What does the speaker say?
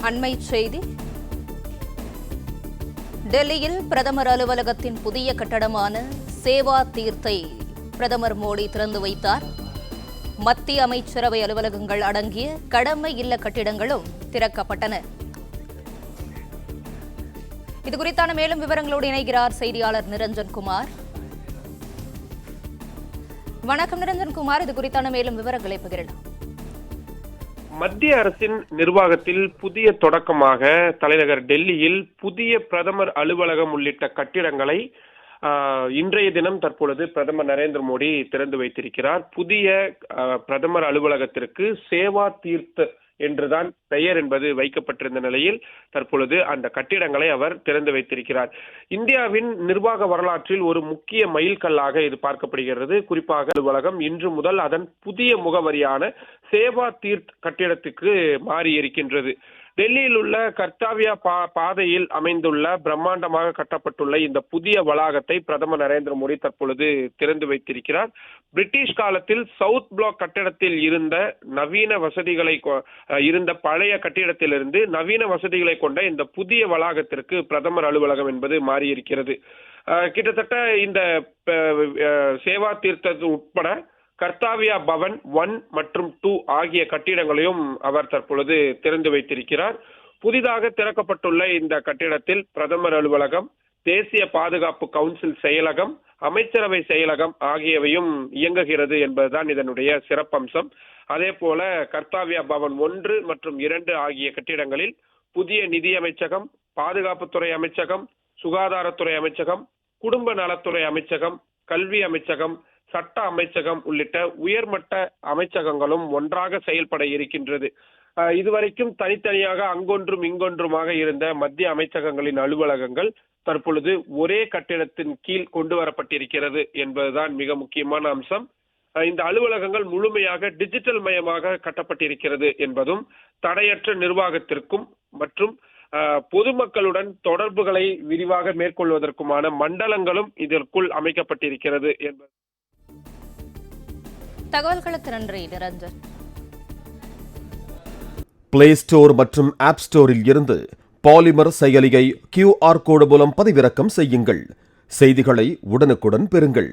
அண்மை செய்தி. டெல்லியில் பிரதமர் அலுவலகத்தின் புதிய கட்டடமான சேவா தீர்த்தை பிரதமர் மோடி திறந்து வைத்தார். மத்திய அமைச்சரவை அலுவலகங்கள் அடங்கிய கடமை இல்ல கட்டிடங்களும் திறக்கப்பட்டன. இதுகுறித்தான மேலும் விவரங்களோடு இணைகிறார் செய்தியாளர் நிரஞ்சன்குமார். வணக்கம் நிரஞ்சன்குமார், இது குறித்தான மேலும் விவரங்களை பகிரலாம். மத்திய அரசின் நிர்வாகத்தில் புதிய தொடக்கமாக தலைநகர் டெல்லியில் புதிய பிரதமர் அலுவலகம் உள்ளிட்ட கட்டிடங்களை இன்றைய தினம் தற்பொழுது பிரதமர் நரேந்திர மோடி திறந்து வைத்திருக்கிறார். புதிய பிரதமர் அலுவலகத்திற்கு சேவா தீர்த் என்றுதான் பெயர் என்பது வைக்கப்பட்டிருந்த நிலையில் தற்பொழுது அந்த கட்டிடங்களை அவர் திறந்து வைத்திருக்கிறார். இந்தியாவின் நிர்வாக வரலாற்றில் ஒரு முக்கிய மைல்கல்லாக இது பார்க்கப்படுகிறது. குறிப்பாக அலுவலகம் இன்று முதல் அதன் புதிய முகவரியான சேவா தீர்த் கட்டிடத்துக்கு மாறி இருக்கின்றது. டெல்லியில் உள்ள கர்த்தவ்யா பாதையில் அமைந்துள்ள பிரம்மாண்டமாக கட்டப்பட்டுள்ள இந்த புதிய வளாகத்தை பிரதமர் நரேந்திர மோடி தற்பொழுது திறந்து வைத்திருக்கிறார். பிரிட்டிஷ் காலத்தில் சவுத் பிளாக் கட்டிடத்தில் இருந்த நவீன வசதிகளை இருந்த பழைய கட்டிடத்திலிருந்து நவீன வசதிகளை கொண்ட இந்த புதிய வளாகத்திற்கு பிரதமர் அலுவலகம் என்பது மாறியிருக்கிறது. கிட்டத்தட்ட இந்த சேவா தீர்த்தது உட்பட கர்த்தவ்யா பவன் 1 மற்றும் 2 ஆகிய கட்டிடங்களையும் அவர் தற்பொழுது திறந்து வைத்திருக்கிறார். புதிதாக திறக்கப்பட்டுள்ள இந்த கட்டிடத்தில் பிரதமர் அலுவலகம், தேசிய பாதுகாப்பு கவுன்சில் செயலகம், அமைச்சரவை செயலகம் ஆகியவையும் இயங்குகிறது என்பதுதான் இதனுடைய சிறப்பம்சம். அதே போல கர்த்தவ்யா பவன் 1 மற்றும் 2 ஆகிய கட்டிடங்களில் புதிய நிதி அமைச்சகம், பாதுகாப்புத்துறை அமைச்சகம், சுகாதாரத்துறை அமைச்சகம், குடும்ப நலத்துறை அமைச்சகம், கல்வி அமைச்சகம், சட்ட அமைச்சகம் உள்ளிட்ட உயர்மட்ட அமைச்சகங்களும் ஒன்றாக செயல்பட இருக்கின்றது. இதுவரைக்கும் தனித்தனியாக அங்கொன்றும் இங்கொன்றுமாக இருந்த மத்திய அமைச்சகங்களின் அலுவலகங்கள் தற்பொழுது ஒரே கட்டிடத்தின் கீழ் கொண்டு வரப்பட்டிருக்கிறது என்பதுதான் மிக முக்கியமான அம்சம். இந்த அலுவலகங்கள் முழுமையாக டிஜிட்டல் மயமாக கட்டப்பட்டிருக்கிறது என்பதும் தடையற்ற நிர்வாகத்திற்கும் மற்றும் பொதுமக்களுடன் தொடர்புகளை விரிவாக மேற்கொள்வதற்குமான மண்டலங்களும் இதற்குள் அமைக்கப்பட்டிருக்கிறது என்பது. தகவல்களுக்கு நன்றி நிரஞ்சன். பிளே ஸ்டோர் மற்றும் ஆப் ஸ்டோரில் இருந்து பாலிமர் செயலியை QR கோடு மூலம் பதிவிறக்கம் செய்யுங்கள். செய்திகளை உடனுக்குடன் பெறுங்கள்.